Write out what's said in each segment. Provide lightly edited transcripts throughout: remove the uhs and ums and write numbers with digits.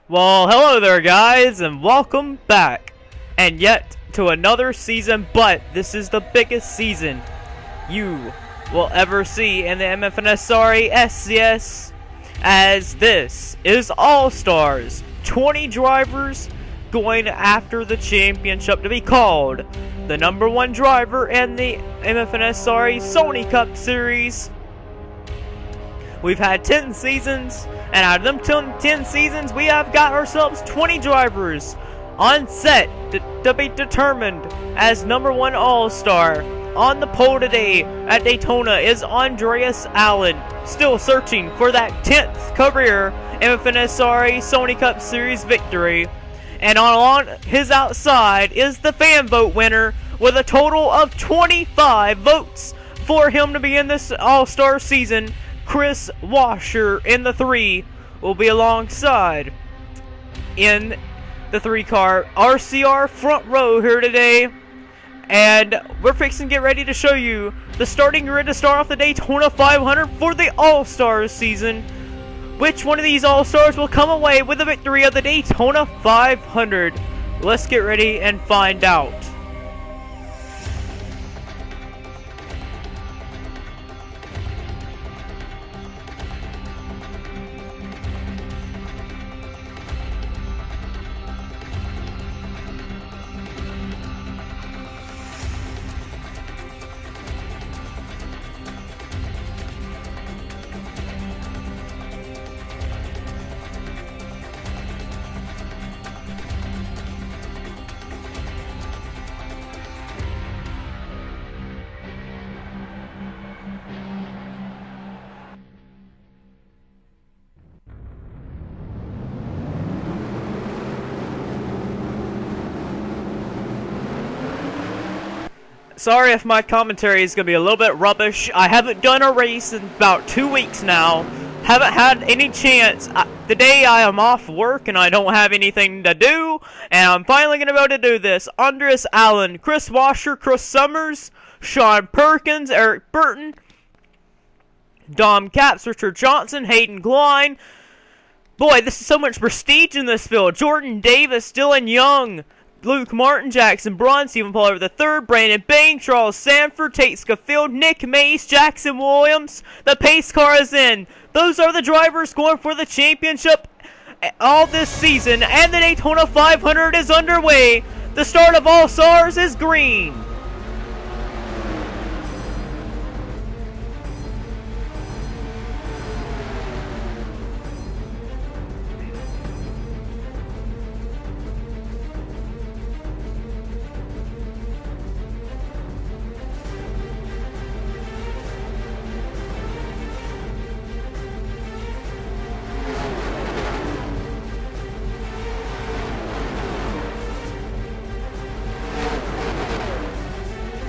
Well, hello there guys, and welcome back, and yet to another season, but this is the biggest season you will ever see in the MFNSRA SCS, as this is All-Stars, 20 drivers going after the championship to be called the #1 driver in the MFNSRA Sony Cup Series. We've had 10 seasons, and out of them 10 seasons, we have got ourselves 20 drivers on set to be determined as #1 All-Star. On the pole today at Daytona is Andreas Allen, still searching for that 10th career MFNSRA Sony Cup Series victory. And on his outside is the fan vote winner with a total of 25 votes for him to be in this All-Star season. Chris Washer in the 3 will be alongside in the 3-car RCR front row here today. And we're fixing to get ready to show you the starting grid to start off the Daytona 500 for the All-Stars season. Which one of these All-Stars will come away with the victory of the Daytona 500? Let's get ready and find out. Sorry if my commentary is going to be a little bit rubbish. I haven't done a race in about 2 weeks now. Haven't had any chance. Today I am off work and I don't have anything to do. And I'm finally going to be able to do this. Andreas Allen, Chris Washer, Chris Summers, Sean Perkins, Eric Burton, Dom Capps, Richard Johnson, Hayden Klein. Boy, this is so much prestige in this field. Jordan Davis, Dylan Young, Luke Martin, Jackson Braun, Stephen Paul over the 3rd, Brandon Bain, Charles Sanford, Tate Scafield, Nick Mace, Jackson Williams. The pace car is in. Those are the drivers going for the championship all this season, and the Daytona 500 is underway. The start of All-Stars is green.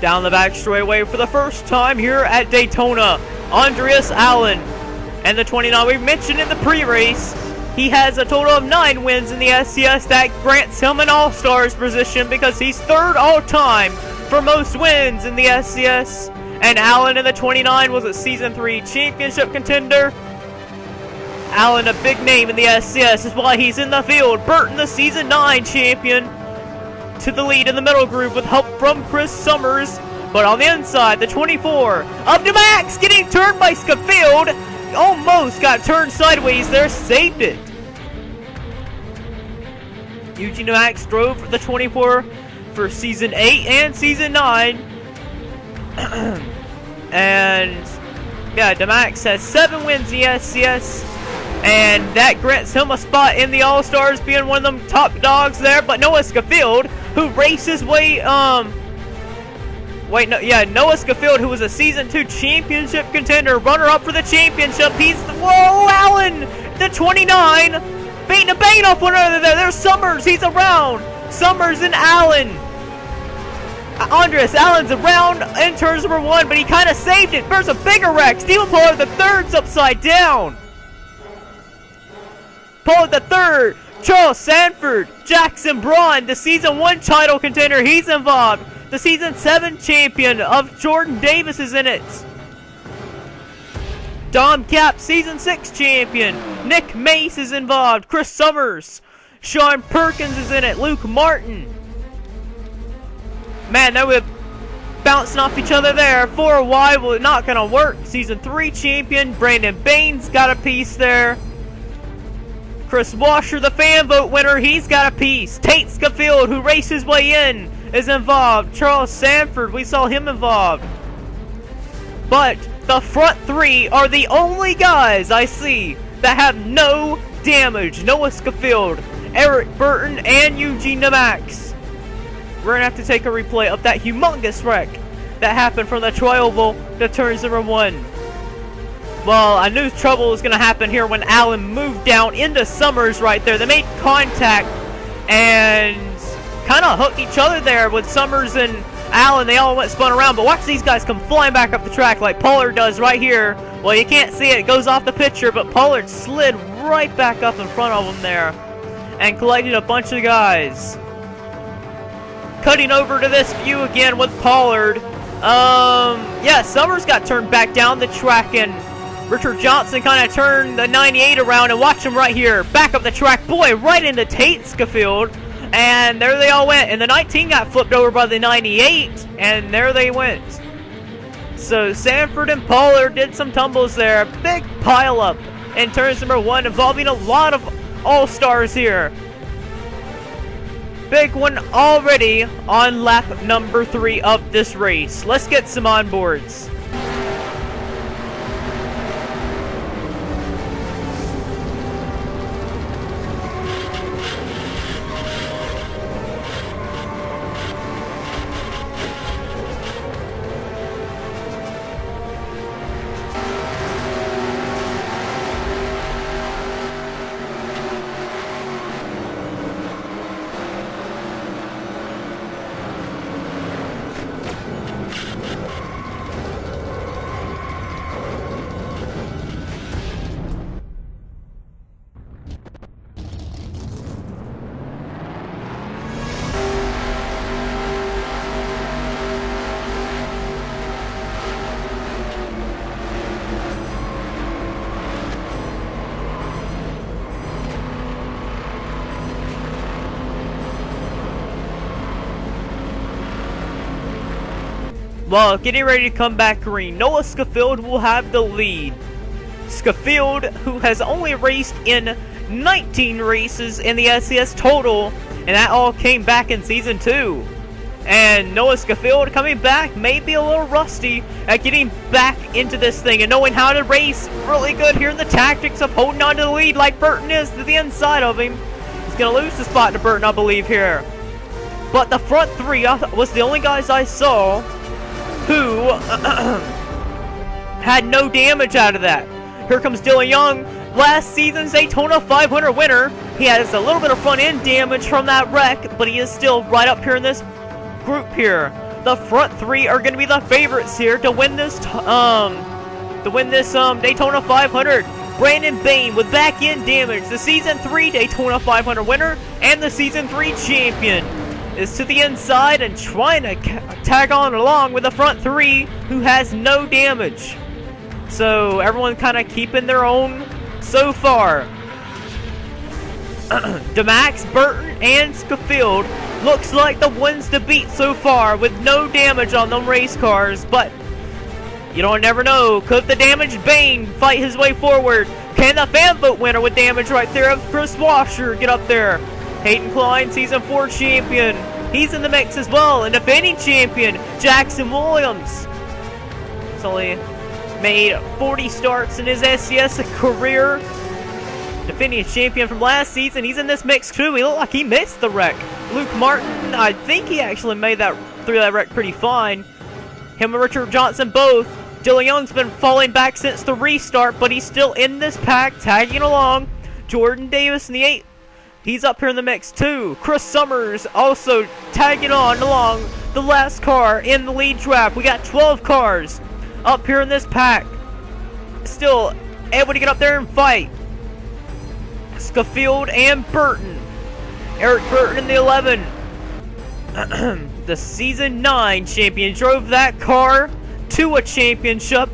Down the back straightaway for the first time here at Daytona, Andreas Allen. And the 29 we mentioned in the pre-race, he has a total of 9 wins in the SCS. That grants him an All-Stars position because he's 3rd all-time for most wins in the SCS. And Allen in the 29 was a Season 3 championship contender. Allen, a big name in the SCS, is why he's in the field. Burton, the Season 9 champion, to the lead in the middle group with help from Chris Summers. But on the inside, the 24 of DeMax getting turned by Scafield. Almost got turned sideways there, saved it. Eugene DeMax drove for the 24 for Season 8 and Season 9. And yeah, DeMax has 7 wins in the SCS. And that grants him a spot in the All-Stars, being one of them top dogs there. But Noah Scafield, who raced his way, Noah Scafield, who was a Season 2 championship contender, runner-up for the championship. Whoa, Allen, the 29, beating a bang off one another there. There's Summers, he's around. Summers and Allen. Andreas Allen's around in turns number 1, but he kind of saved it. There's a bigger wreck. Stephen Paul the 3rd's upside down. Paul the 3rd, Charles Sanford, Jackson Braun, the Season 1 title contender, he's involved. The Season 7 champion of Jordan Davis is in it. Dom Cap, Season 6 champion. Nick Mace is involved. Chris Summers. Sean Perkins is in it. Luke Martin. Man, they were bouncing off each other there for a while. Well, not gonna work. Season 3 champion. Brandon Baines got a piece there. Chris Washer, the fan vote winner, he's got a piece. Tate Schofield, who raced his way in, is involved. Charles Sanford, we saw him involved. But the front 3 are the only guys I see that have no damage. Noah Schofield, Eric Burton, and Eugene Namax. We're going to have to take a replay of that humongous wreck that happened from the tri-oval to turns number 1. Well, I knew trouble was going to happen here when Allen moved down into Summers right there. They made contact and kind of hooked each other there with Summers and Allen. They all went spun around, but watch these guys come flying back up the track like Pollard does right here. Well, you can't see it. It goes off the picture, but Pollard slid right back up in front of him there and collected a bunch of guys. Cutting over to this view again with Pollard. Yeah, Summers got turned back down the track, and Richard Johnson kind of turned the 98 around, and watch him right here. Back up the track, boy, right into Tate Schofield. And there they all went. And the 19 got flipped over by the 98, and there they went. So Sanford and Pollard did some tumbles there. Big pile up in turns number 1 involving a lot of all-stars here. Big one already on lap number 3 of this race. Let's get some onboards. Well, getting ready to come back green. Noah Schofield will have the lead. Schofield, who has only raced in 19 races in the SCS total, and that all came back in Season 2. And Noah Schofield coming back may be a little rusty at getting back into this thing and knowing how to race really good here in the tactics of holding on to the lead like Burton is to the inside of him. He's going to lose the spot to Burton, I believe, here. But the front 3 was the only guys I saw who had no damage out of that. Here comes Dylan Young, last season's Daytona 500 winner. He has a little bit of front end damage from that wreck, but he is still right up here in this group here. The front 3 are going to be the favorites here to win this Daytona 500. Brandon Bain with back end damage, the Season 3 Daytona 500 winner and the Season 3 champion, is to the inside and trying to tag on along with the front 3 who has no damage. So everyone kind of keeping their own so far. Damax, Burton, and Schofield looks like the ones to beat so far with no damage on them race cars, but you don't never know. Could the damaged Bane fight his way forward? Can the fan vote winner with damage right there of Chris Washer get up there? Hayden Klein, Season 4 champion. He's in the mix as well. And defending champion, Jackson Williams. He's only made 40 starts in his SCS career. Defending champion from last season. He's in this mix too. He looked like he missed the wreck. Luke Martin, I think he actually made that through that wreck pretty fine. Him and Richard Johnson both. Dylan Young's been falling back since the restart, but he's still in this pack, tagging along. Jordan Davis in the 8th. He's up here in the mix too. Chris Summers also tagging on along the last car in the lead draft. We got 12 cars up here in this pack. Still able to get up there and fight. Schofield and Burton. Eric Burton in the 11. The Season 9 champion drove that car to a championship.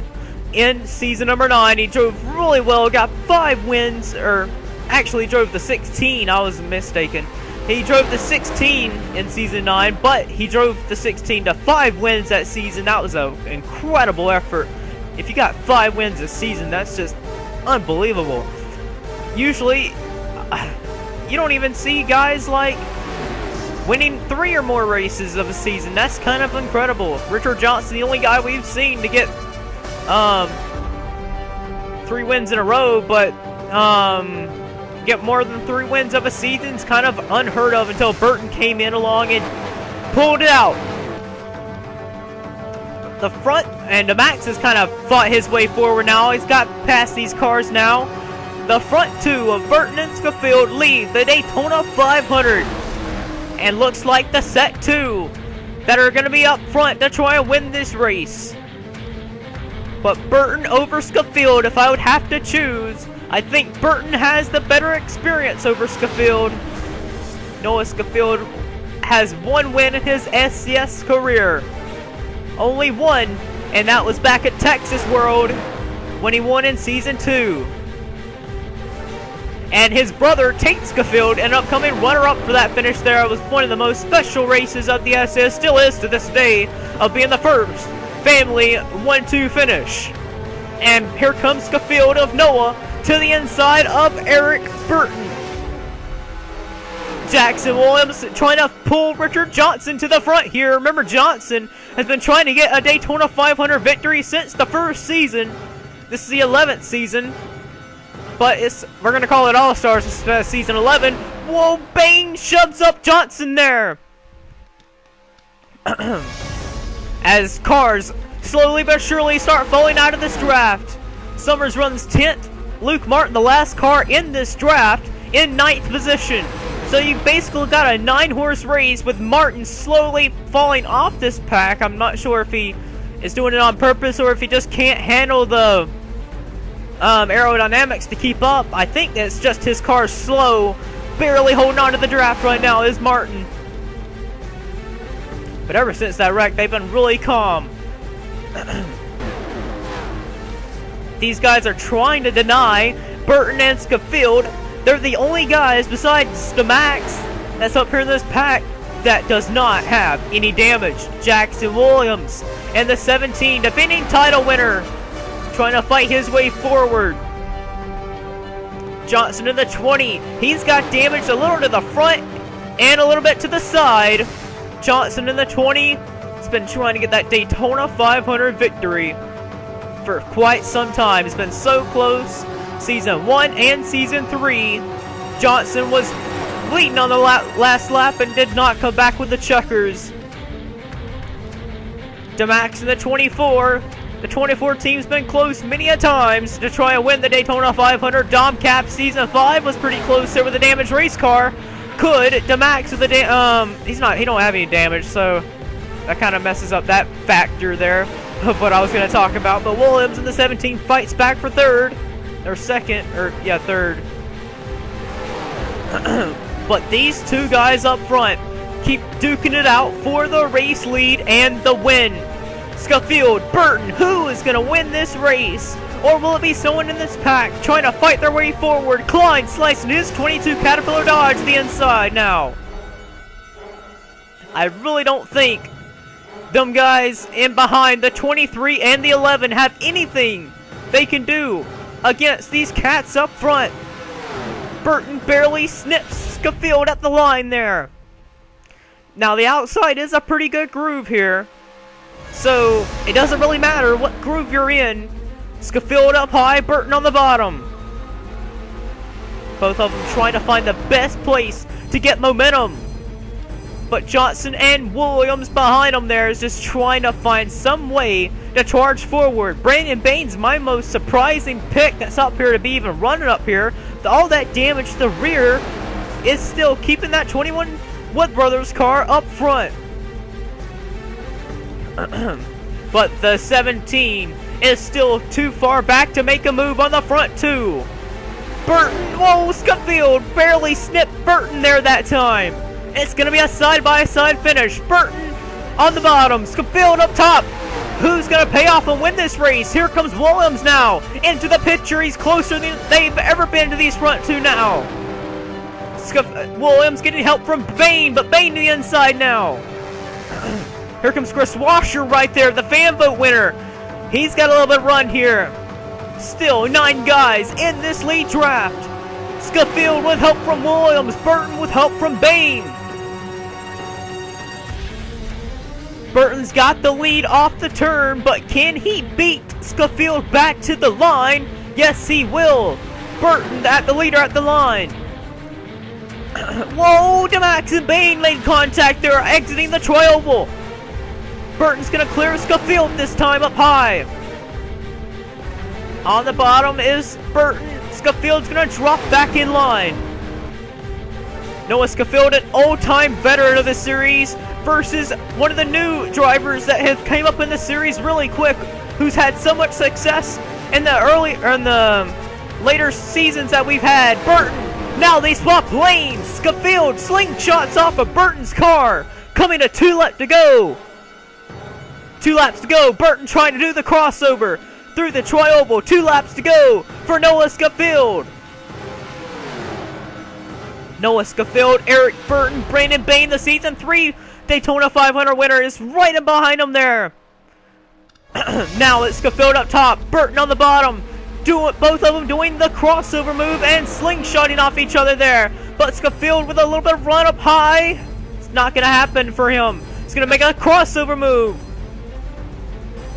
in season number 9. He drove really well, got 5 wins, or actually drove the 16, I was mistaken. He drove the 16 in season 9, but he drove the 16 to 5 wins that season. That was an incredible effort. If you got 5 wins a season, that's just unbelievable. Usually, you don't even see guys like winning 3 or more races of a season. That's kind of incredible. Richard Johnson, the only guy we've seen to get 3 wins in a row, but get more than 3 wins of a season is kind of unheard of until Burton came in along and pulled it out. The front, and Max has kind of fought his way forward now. He's got past these cars now. The front 2 of Burton and Schofield lead the Daytona 500. And looks like the set 2 that are going to be up front to try and win this race. But Burton over Schofield, if I would have to choose, I think Burton has the better experience over Schofield. Noah Schofield has 1 win in his SCS career. Only 1, and that was back at Texas World when he won in season 2. And his brother, Tate Schofield, ended up coming runner-up for that finish there. It was one of the most special races of the SS, still is to this day, of being the first family 1-2 finish. And here comes Schofield of Noah to the inside of Eric Burton. Jackson Williams trying to pull Richard Johnson to the front here. Remember, Johnson has been trying to get a Daytona 500 victory since the first season. This is the 11th season. But we're going to call it All-Stars instead of season 11. Whoa, bang, shoves up Johnson there. As cars slowly but surely start falling out of this draft. Summers runs 10th. Luke Martin, the last car in this draft, in 9th position. So you basically got a 9-horse race with Martin slowly falling off this pack. I'm not sure if he is doing it on purpose or if he just can't handle the aerodynamics to keep up. I think it's just his car slow, barely holding on to the draft right now is Martin. But ever since that wreck, they've been really calm. These guys are trying to deny Burton and Schofield. They're the only guys besides the Max that's up here in this pack that does not have any damage. Jackson Williams and the 17 defending title winner trying to fight his way forward. Johnson in the 20. He's got damage a little to the front and a little bit to the side. Johnson in the 20 has been trying to get that Daytona 500 victory for quite some time. It's been so close. Season 1 and Season 3. Johnson was leading on the last lap and did not come back with the checkers. DeMax in the 24. The 24 team's been close many a times to try and win the Daytona 500. Dom Cap Season 5 was pretty close there with a damaged race car. Could DeMax with the he don't have any damage, so that kind of messes up that factor there of what I was going to talk about. But Williams in the 17 fights back for third. Or second, or yeah, third. But these 2 guys up front keep duking it out for the race lead and the win. Schofield, Burton, who is going to win this race? Or will it be someone in this pack trying to fight their way forward? Klein slicing his 22 Caterpillar Dodge to the inside now. I really don't think them guys in behind the 23 and the 11 have anything they can do against these cats up front. Burton barely snips Schofield at the line there. Now the outside is a pretty good groove here, so it doesn't really matter what groove you're in. Schofield up high, Burton on the bottom. Both of them trying to find the best place to get momentum. But Johnson and Williams behind them there is just trying to find some way to charge forward. Brandon Baines, my most surprising pick that's up here to be even running up here. All that damage to the rear is still keeping that 21 Wood Brothers car up front. But the 17 is still too far back to make a move on the front too. Burton, whoa, Schofield barely snipped Burton there that time. It's going to be a side-by-side finish. Burton on the bottom, Schofield up top. Who's gonna pay off and win this race? Here comes Williams now into the picture. He's closer than they've ever been to these front two now. Williams getting help from Bain, but Bain to the inside now. Here comes Chris Washer right there, the fan vote winner. He's got a little bit of run here. Still 9 guys in this lead draft. Schofield with help from Williams, Burton with help from Bain. Burton's got the lead off the turn, but can he beat Schofield back to the line? Yes, he will. Burton at the leader at the line. Whoa, DeMax and Bain made contact. They're exiting the tri-oval. Burton's going to clear Schofield this time up high. On the bottom is Burton. Schofield's going to drop back in line. Noah Schofield, an old-time veteran of the series, versus one of the new drivers that have came up in the series really quick, who's had so much success in the later seasons that we've had. Burton. Now they swap lanes. Schofield slingshots off of Burton's car. Coming to 2 laps to go. 2 laps to go. Burton trying to do the crossover through the tri-oval. 2 laps to go for Noah Schofield. Noah Schofield, Eric Burton, Brandon Bain, the Season 3 Daytona 500 winner, is right in behind him there. Now it's Schofield up top. Burton on the bottom. Both of them doing the crossover move and slingshotting off each other there. But Schofield with a little bit of run up high. It's not going to happen for him. He's going to make a crossover move.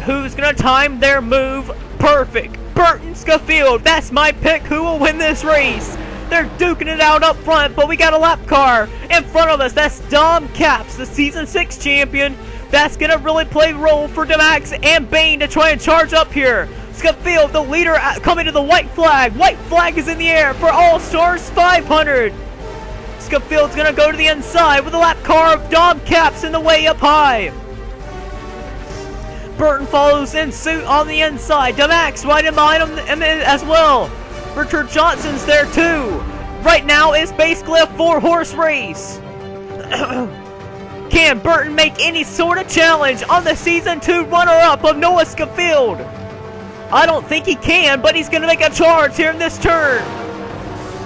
Who's going to time their move perfect? Burton, Schofield. That's my pick. Who will win this race? They're duking it out up front, but we got a lap car in front of us. That's Dom Capps, the Season 6 champion. That's going to really play a role for DeMax and Bain to try and charge up here. Schofield, the leader, coming to the white flag. White flag is in the air for All-Stars 500. Schofield's going to go to the inside with a lap car of Dom Capps in the way up high. Burton follows in suit on the inside. DeMax right in behind him as well. Richard Johnson's there too. Right now it's basically a 4-horse race. Can Burton make any sort of challenge on the Season 2 runner-up of Noah Schofield? I don't think he can, but he's going to make a charge here in this turn.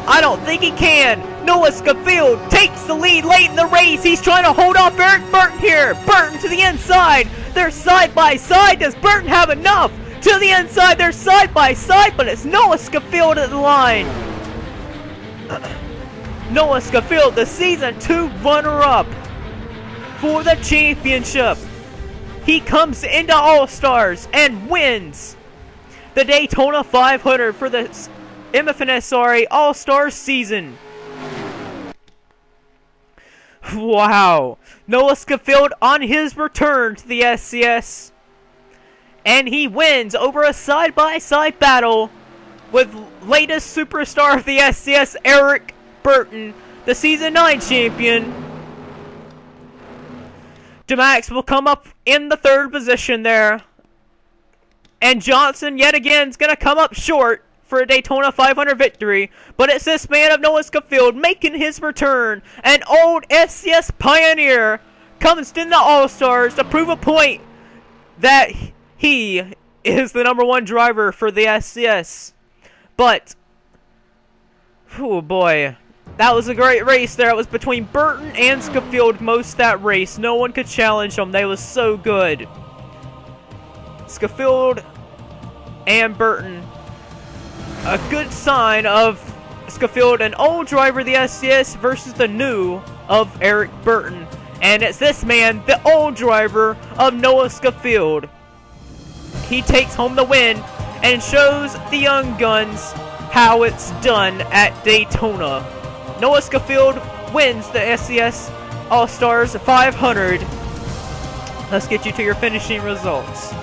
I don't think he can. Noah Schofield takes the lead late in the race. He's trying to hold off Eric Burton here. Burton to the inside. They're side by side. Does Burton have enough? To the inside, they're side by side, but it's Noah Schofield at the line. Noah Schofield, the Season 2 runner-up for the championship. He comes into All-Stars and wins the Daytona 500 for the MFNSRA All-Stars season. Wow. Noah Schofield on his return to the SCS. And he wins over a side-by-side battle with latest superstar of the SCS, Eric Burton, the Season 9 champion. DeMax will come up in the 3rd position there. And Johnson, yet again, is going to come up short for a Daytona 500 victory. But it's this man of Noah Schofield making his return. An old SCS pioneer comes to the All-Stars to prove a point that he is the #1 driver for the SCS. But, oh boy, that was a great race there. It was between Burton and Schofield most of that race. No one could challenge them. They was so good. Schofield and Burton. A good sign of Schofield, an old driver of the SCS, versus the new of Eric Burton. And it's this man, the old driver of Noah Schofield. He takes home the win and shows the young guns how it's done at Daytona. Noah Schofield wins the SCS All-Stars 500. Let's get you to your finishing results.